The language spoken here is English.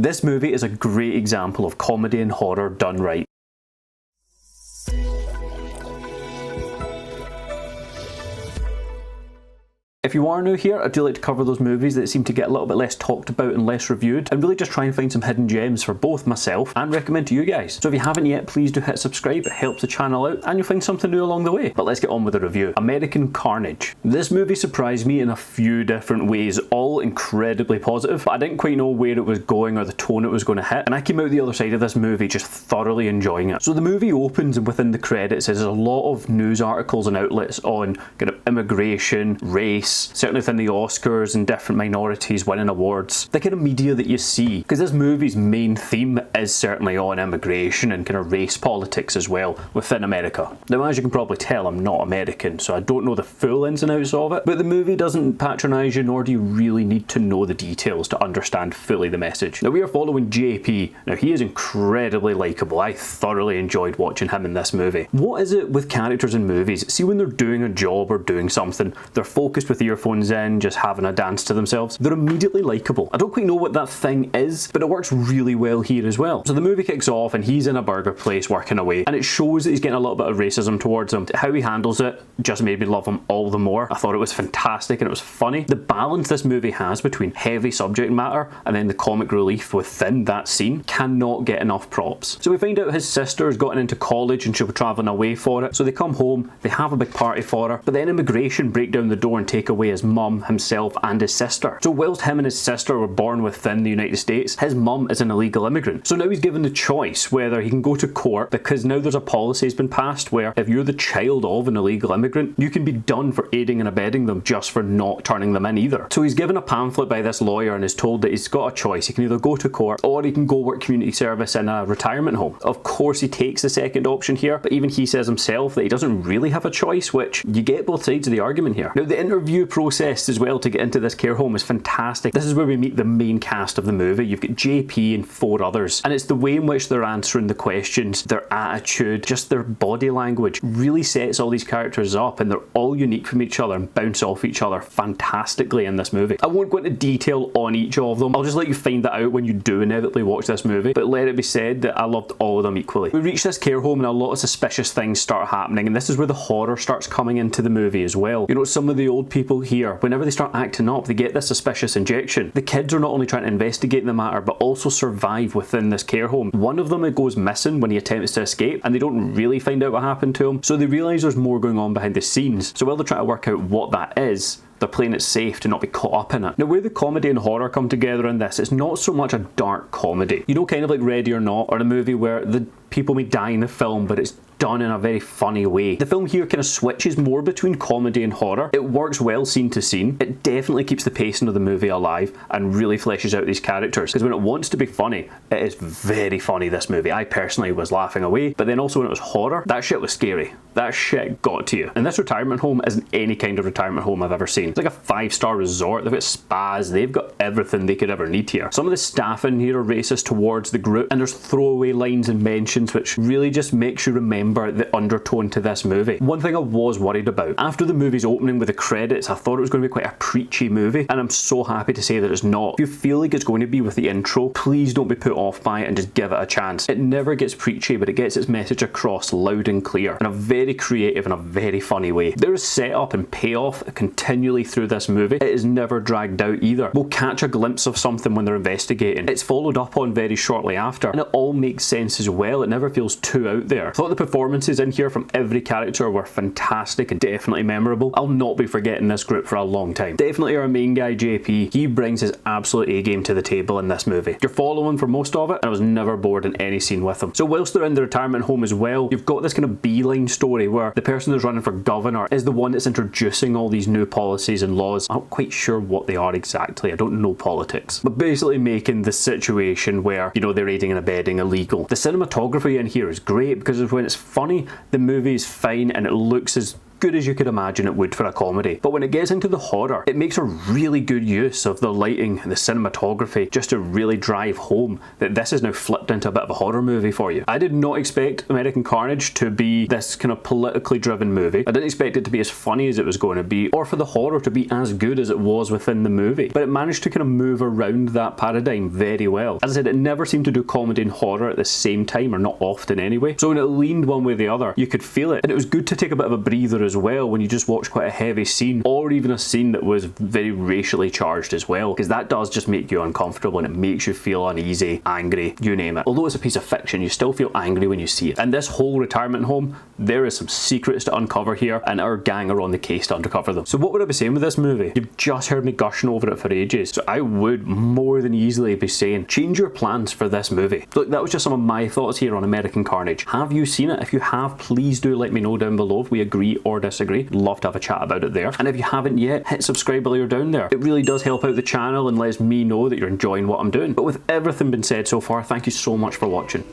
This movie is a great example of comedy and horror done right. If you are new here, I do like to cover those movies that seem to get a little bit less talked about and less reviewed, and really just try and find some hidden gems for both myself and recommend to you guys. So if you haven't yet, please do hit subscribe, it helps the channel out and you'll find something new along the way. But let's get on with the review. American Carnage. This movie surprised me in a few different ways, all incredibly positive, but I didn't quite know where it was going or the tone it was going to hit, and I came out the other side of this movie just thoroughly enjoying it. So the movie opens, and within the credits there's a lot of news articles and outlets on kind of immigration, race, certainly within the Oscars and different minorities winning awards, the kind of media that you see, because this movie's main theme is certainly on immigration and kind of race politics as well within America. Now, as you can probably tell, I'm not American, so I don't know the full ins and outs of it, but the movie doesn't patronise you, nor do you really need to know the details to understand fully the message. Now, we are following JP. Now, he is incredibly likeable. I thoroughly enjoyed watching him in this movie. What is it with characters in movies? See, when they're doing a job or doing something, they're focused with earphones in, just having a dance to themselves, they're immediately likeable. I don't quite know what that thing is, but it works really well here as well. So the movie kicks off and he's in a burger place working away, and it shows that he's getting a little bit of racism towards him. How he handles it just made me love him all the more. I thought it was fantastic and it was funny. The balance this movie has between heavy subject matter and then the comic relief within that scene cannot get enough props. So we find out his sister has gotten into college and she'll be travelling away for it, so they come home, they have a big party for her, but then immigration break down the door and take away his mum, himself and his sister. So whilst him and his sister were born within the United States, his mum is an illegal immigrant. So now he's given the choice whether he can go to court, because now there's a policy has been passed where if you're the child of an illegal immigrant, you can be done for aiding and abetting them just for not turning them in either. So he's given a pamphlet by this lawyer and is told that he's got a choice. He can either go to court or he can go work community service in a retirement home. Of course he takes the second option here, but even he says himself that he doesn't really have a choice, which you get both sides of the argument here. Now, the interview process as well to get into this care home is fantastic. This is where we meet the main cast of the movie. You've got JP and 4 others, and it's the way in which they're answering the questions, their attitude, just their body language really sets all these characters up, and they're all unique from each other and bounce off each other fantastically in this movie. I won't go into detail on each of them. I'll just let you find that out when you do inevitably watch this movie, but let it be said that I loved all of them equally. We reach this care home and a lot of suspicious things start happening, and this is where the horror starts coming into the movie as well. You know, some of the old people here, whenever they start acting up, they get this suspicious injection. The kids are not only trying to investigate the matter, but also survive within this care home. One of them goes missing when he attempts to escape, and they don't really find out what happened to him, so they realise there's more going on behind the scenes. So while they're trying to work out what that is, they're playing it safe to not be caught up in it. Now, where the comedy and horror come together in this, it's not so much a dark comedy. You know, kind of like Ready or Not, or a movie where the people may die in the film, but it's done in a very funny way. The film here kind of switches more between comedy and horror. It works well scene to scene. It definitely keeps the pacing of the movie alive and really fleshes out these characters, because when it wants to be funny, it is very funny, this movie. I personally was laughing away, but then also when it was horror, that shit was scary. That shit got to you. And this retirement home isn't any kind of retirement home I've ever seen. It's like a 5-star resort. They've got spas, they've got everything they could ever need here. Some of the staff in here are racist towards the group, and there's throwaway lines and mentions which really just makes you remember the undertone to this movie. One thing I was worried about, after the movie's opening with the credits, I thought it was going to be quite a preachy movie, and I'm so happy to say that it's not. If you feel like it's going to be with the intro, please don't be put off by it and just give it a chance. It never gets preachy, but it gets its message across loud and clear in a very creative and a very funny way. There is setup and payoff continually through this movie. It is never dragged out either. We'll catch a glimpse of something when they're investigating. It's followed up on very shortly after, and it all makes sense as well. It never feels too out there. I thought the performances in here from every character were fantastic and definitely memorable. I'll not be forgetting this group for a long time. Definitely our main guy JP, he brings his absolute A-game to the table in this movie. You're following for most of it, and I was never bored in any scene with him. So whilst they're in the retirement home as well, you've got this kind of beeline story where the person that's running for governor is the one that's introducing all these new policies and laws. I'm not quite sure what they are exactly, I don't know politics, but basically making the situation where, you know, they're aiding and abetting illegal. The cinematography in here is great, because when it's funny, the movie is fine and it looks as good as you could imagine it would for a comedy. But when it gets into the horror, it makes a really good use of the lighting and the cinematography just to really drive home that this is now flipped into a bit of a horror movie for you. I did not expect American Carnage to be this kind of politically driven movie. I didn't expect it to be as funny as it was going to be, or for the horror to be as good as it was within the movie. But it managed to kind of move around that paradigm very well. As I said, it never seemed to do comedy and horror at the same time, or not often anyway. So when it leaned one way or the other, you could feel it. And it was good to take a bit of a breather as well when you just watch quite a heavy scene, or even a scene that was very racially charged as well, because that does just make you uncomfortable and it makes you feel uneasy, angry, you name it. Although it's a piece of fiction, you still feel angry when you see it. And this whole retirement home, there is some secrets to uncover here, and our gang are on the case to uncover them. So what would I be saying with this movie? You've just heard me gushing over it for ages, so I would more than easily be saying change your plans for this movie. Look, that was just some of my thoughts here on American Carnage. Have you seen it? If you have, please do let me know down below if we agree or disagree. Love to have a chat about it there. And if you haven't yet, hit subscribe while you're down there. It really does help out the channel and lets me know that you're enjoying what I'm doing. But with everything been said so far, thank you so much for watching.